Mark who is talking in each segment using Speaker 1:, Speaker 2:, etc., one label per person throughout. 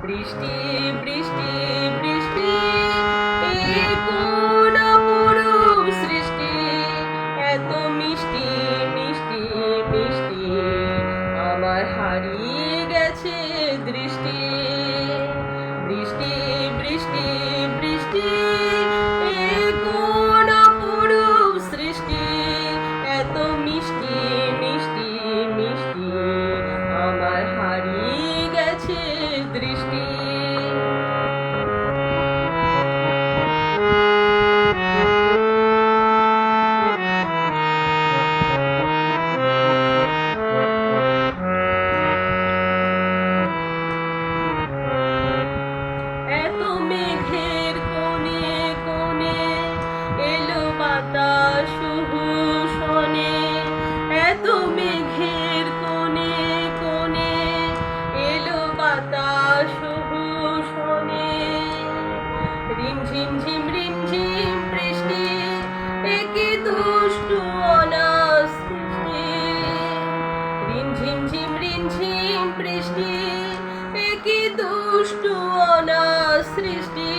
Speaker 1: বৃষ্টি বৃষ্টি বৃষ্টি এই কোন অপরূপ সৃষ্টি, এত মিষ্টি মিষ্টি মিষ্টি আমার হারিয়ে গেছে দৃষ্টি। বৃষ্টি বৃষ্টি বৃষ্টি এই কোন অপরূপ সৃষ্টি, এত মিষ্টি মিষ্টি মিষ্টি আমার হারিয়ে গেছে দৃষ্টি। এত মেঘের কোণে কোণে এলো বাতাস শোনে, এত মেঘের কোণে কোণে এলো বাতাস শোনে। রিমঝিম রিমঝিম বৃষ্টি, একে দুষ্টু অনাস সৃষ্টি। রিমঝিম রিমঝিম বৃষ্টি, একে দুষ্টু অনাস সৃষ্টি।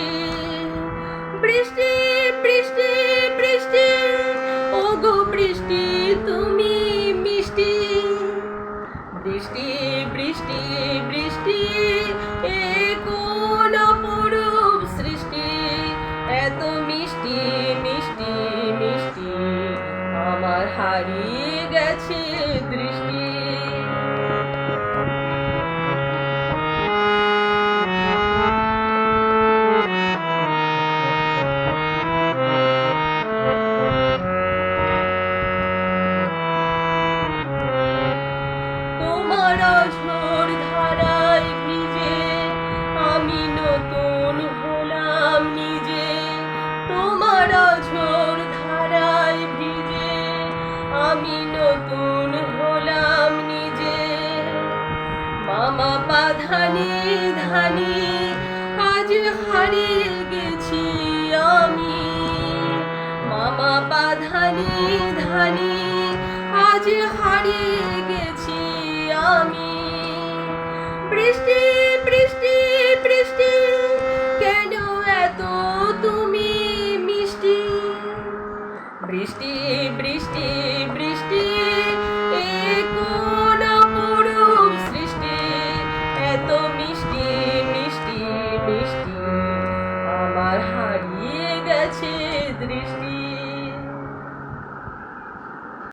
Speaker 1: বৃষ্টি বৃষ্টি বৃষ্টি ওগো বৃষ্টি তুমি মিষ্টি। বৃষ্টি বৃষ্টি বৃষ্টি এ কোন অপরূপ সৃষ্টি, এত মিষ্টি মিষ্টি মিষ্টি আমার হারিয়ে গেছে দৃষ্টি। তোমার ঝড় ধারায় ভিজে আমি নতুন হলাম নিজে। তোমার ঝড় ধারায় ভিজে আমি নতুন হলাম নিজে। মামা পা ধানি ধানি আজ হারিয়ে গেছি আমি। মামা পা ধানি ধানি আজ হারিয়ে গেছি আমি। বৃষ্টি বৃষ্টি বৃষ্টি কেন এত তুমি মিষ্টি। বৃষ্টি বৃষ্টি বৃষ্টি এ কোন অপরূপ সৃষ্টি, এত মিষ্টি মিষ্টি মিষ্টি আমার হারিয়ে গেছে দৃষ্টি।